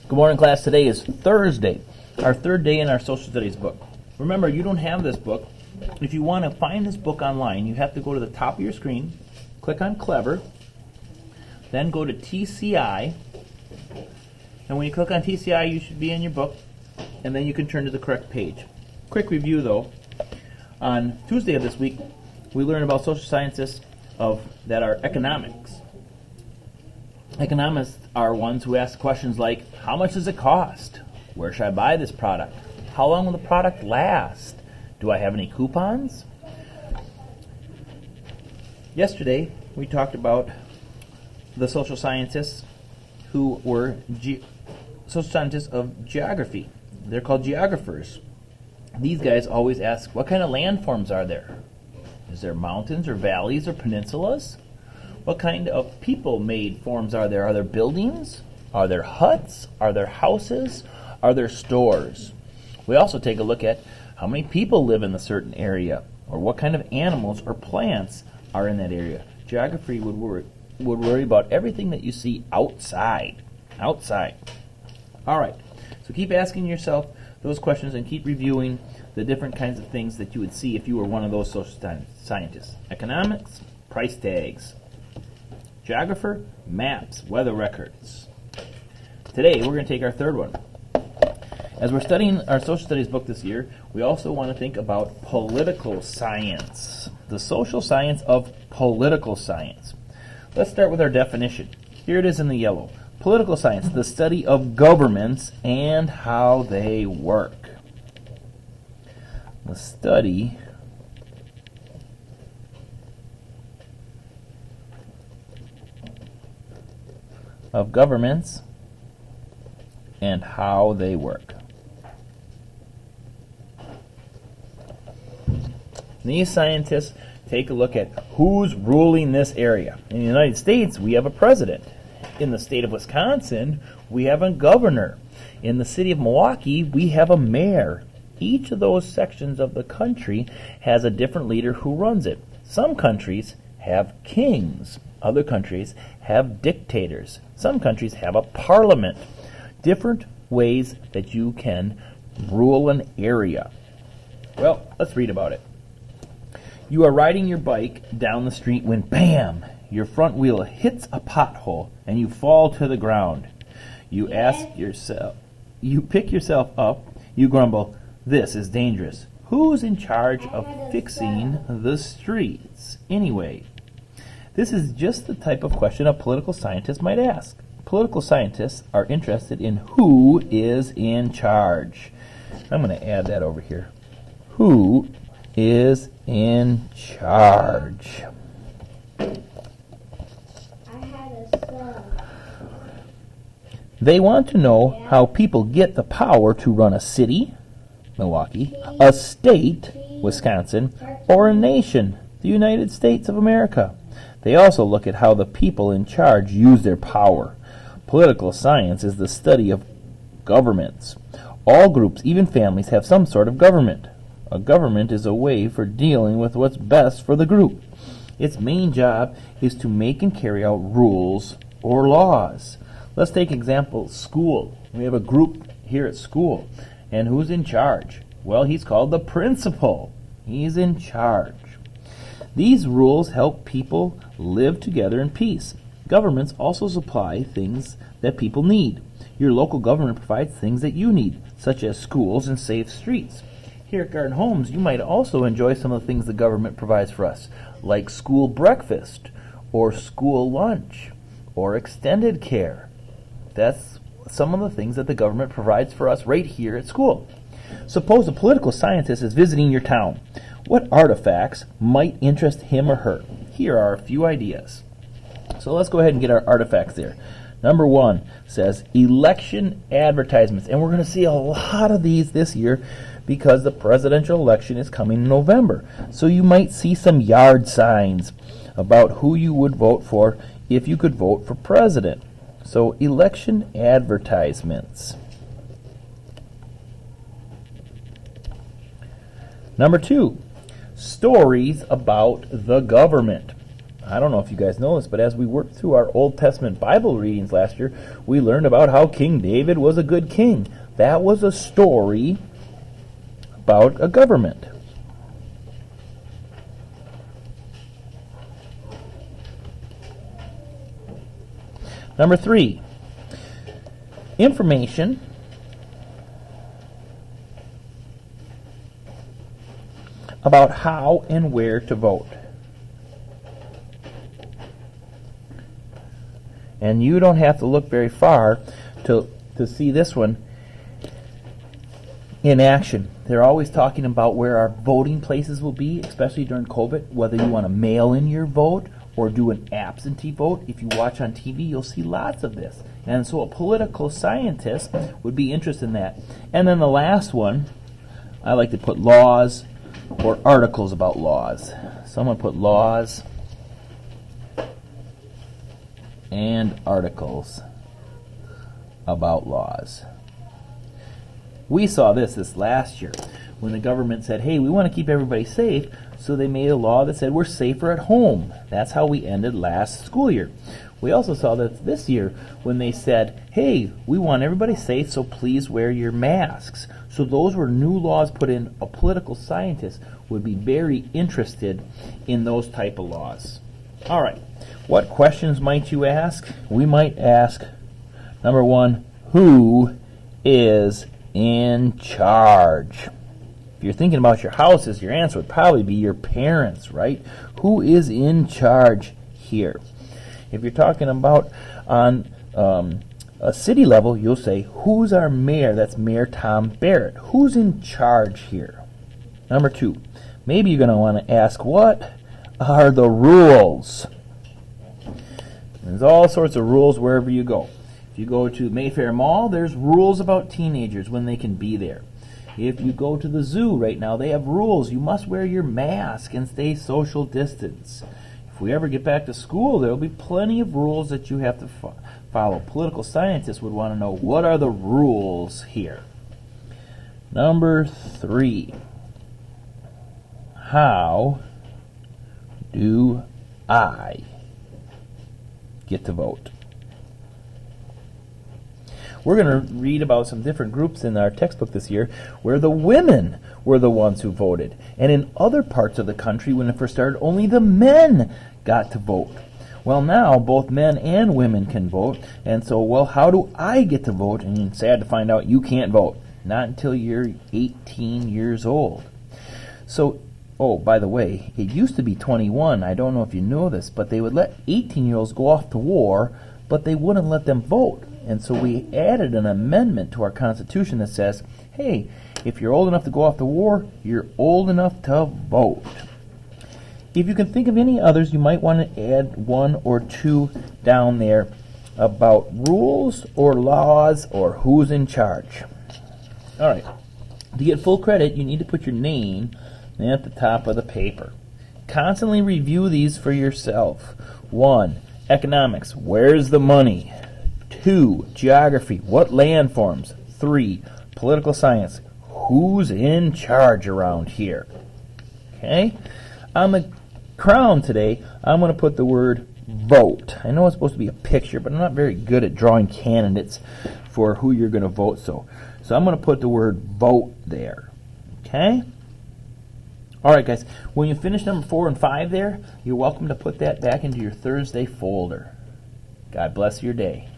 Good morning, class. Today is Thursday, our third day in our social studies book. Remember, you don't have this book. If you want to find this book online, you have to go to the top of your screen, click on Clever, then go to TCI, and when you click on TCI, you should be in your book, and then you can turn to the correct page. Quick review, though. On Tuesday of this week, we learned about social scientists that are economics. Economists are ones who ask questions like, how much does it cost? Where should I buy this product? How long will the product last? Do I have any coupons? Yesterday, we talked about the social scientists who were social scientists of geography. They're called geographers. These guys always ask, what kind of landforms are there? Is there mountains or valleys or peninsulas? What kind of people-made forms are there? Are there buildings? Are there huts? Are there houses? Are there stores? We also take a look at how many people live in a certain area, or what kind of animals or plants are in that area. Geography would worry about everything that you see outside. Outside. All right. So keep asking yourself those questions and keep reviewing the different kinds of things that you would see if you were one of those social scientists. Economics, price tags. Geographer, maps, weather records. Today, we're going to take our third one. As we're studying our social studies book this year, we also want to think about political science, the social science of political science. Let's start with our definition. Here it is in the yellow. Political science, the study of governments and how they work. The study of governments and how they work. These scientists take a look at who's ruling this area. In the United States, we have a president. In the state of Wisconsin, we have a governor. In the city of Milwaukee, we have a mayor. Each of those sections of the country has a different leader who runs it. Some countries have kings. Other countries have dictators. Some countries have a parliament. Different ways that you can rule an area. Well, let's read about it. You are riding your bike down the street when, bam, your front wheel hits a pothole and you fall to the ground. You pick yourself up, you grumble, this is dangerous. Who's in charge of fixing the streets anyway? This is just the type of question a political scientist might ask. Political scientists are interested in who is in charge. I'm going to add that over here. Who is in charge? They want to know how people get the power to run a city, Milwaukee, a state, Wisconsin, or a nation, the United States of America. They also look at how the people in charge use their power. Political science is the study of governments. All groups, even families, have some sort of government. A government is a way for dealing with what's best for the group. Its main job is to make and carry out rules or laws. Let's take example, school. We have a group here at school. And who's in charge? Well, he's called the principal. He's in charge. These rules help people live together in peace. Governments also supply things that people need. Your local government provides things that you need, such as schools and safe streets. Here at Garden Homes, you might also enjoy some of the things the government provides for us, like school breakfast, or school lunch, or extended care. That's some of the things that the government provides for us right here at school. Suppose a political scientist is visiting your town. What artifacts might interest him or her? Here are a few ideas. So let's go ahead and get our artifacts there. Number one says election advertisements. And we're going to see a lot of these this year because the presidential election is coming in November. So you might see some yard signs about who you would vote for if you could vote for president. So election advertisements. Number two, stories about the government. I don't know if you guys know this, but as we worked through our Old Testament Bible readings last year, we learned about how King David was a good king. That was a story about a government. Number 3, information about how and where to vote. And you don't have to look very far to see this one in action. They're always talking about where our voting places will be, especially during COVID, whether you want to mail in your vote or do an absentee vote. If you watch on TV, you'll see lots of this. And so a political scientist would be interested in that. And then the last one, I like to put laws or articles about laws. Someone put laws and articles about laws. We saw this last year when the government said, hey, we want to keep everybody safe, so they made a law that said we're safer at home. That's how we ended last school year. We also saw that this year when they said, hey, we want everybody safe, so please wear your masks. So those were new laws put in. A political scientist would be very interested in those type of laws. All right, what questions might you ask? We might ask, number 1, who is in charge? If you're thinking about your houses, your answer would probably be your parents, right? Who is in charge here? If you're talking about on a city level, you'll say, who's our mayor? That's Mayor Tom Barrett. Who's in charge here? Number 2, maybe you're going to want to ask, what are the rules? There's all sorts of rules wherever you go. If you go to Mayfair Mall, there's rules about teenagers when they can be there. If you go to the zoo right now, they have rules. You must wear your mask and stay social distance. If we ever get back to school, there will be plenty of rules that you have to follow. Political scientists would want to know, what are the rules here? Number 3, how do I get to vote? We're going to read about some different groups in our textbook this year where the women were the ones who voted. And in other parts of the country, when it first started, only the men got to vote. Well, now both men and women can vote. And so, well, how do I get to vote? And sad to find out, you can't vote. Not until you're 18 years old. So, oh, by the way, it used to be 21. I don't know if you know this, but they would let 18-year-olds go off to war, but they wouldn't let them vote. And so we added an amendment to our Constitution that says, hey, if you're old enough to go off to war, you're old enough to vote. If you can think of any others, you might want to add 1 or 2 down there about rules or laws or who's in charge. All right. To get full credit, you need to put your name at the top of the paper. Constantly review these for yourself. 1, economics. Where's the money? 2, geography. What landforms? 3, political science. Who's in charge around here? Okay? On the crown today, I'm going to put the word vote. I know it's supposed to be a picture, but I'm not very good at drawing candidates for who you're going to vote. So I'm going to put the word vote there. Okay? All right, guys. When you finish number 4 and 5 there, you're welcome to put that back into your Thursday folder. God bless your day.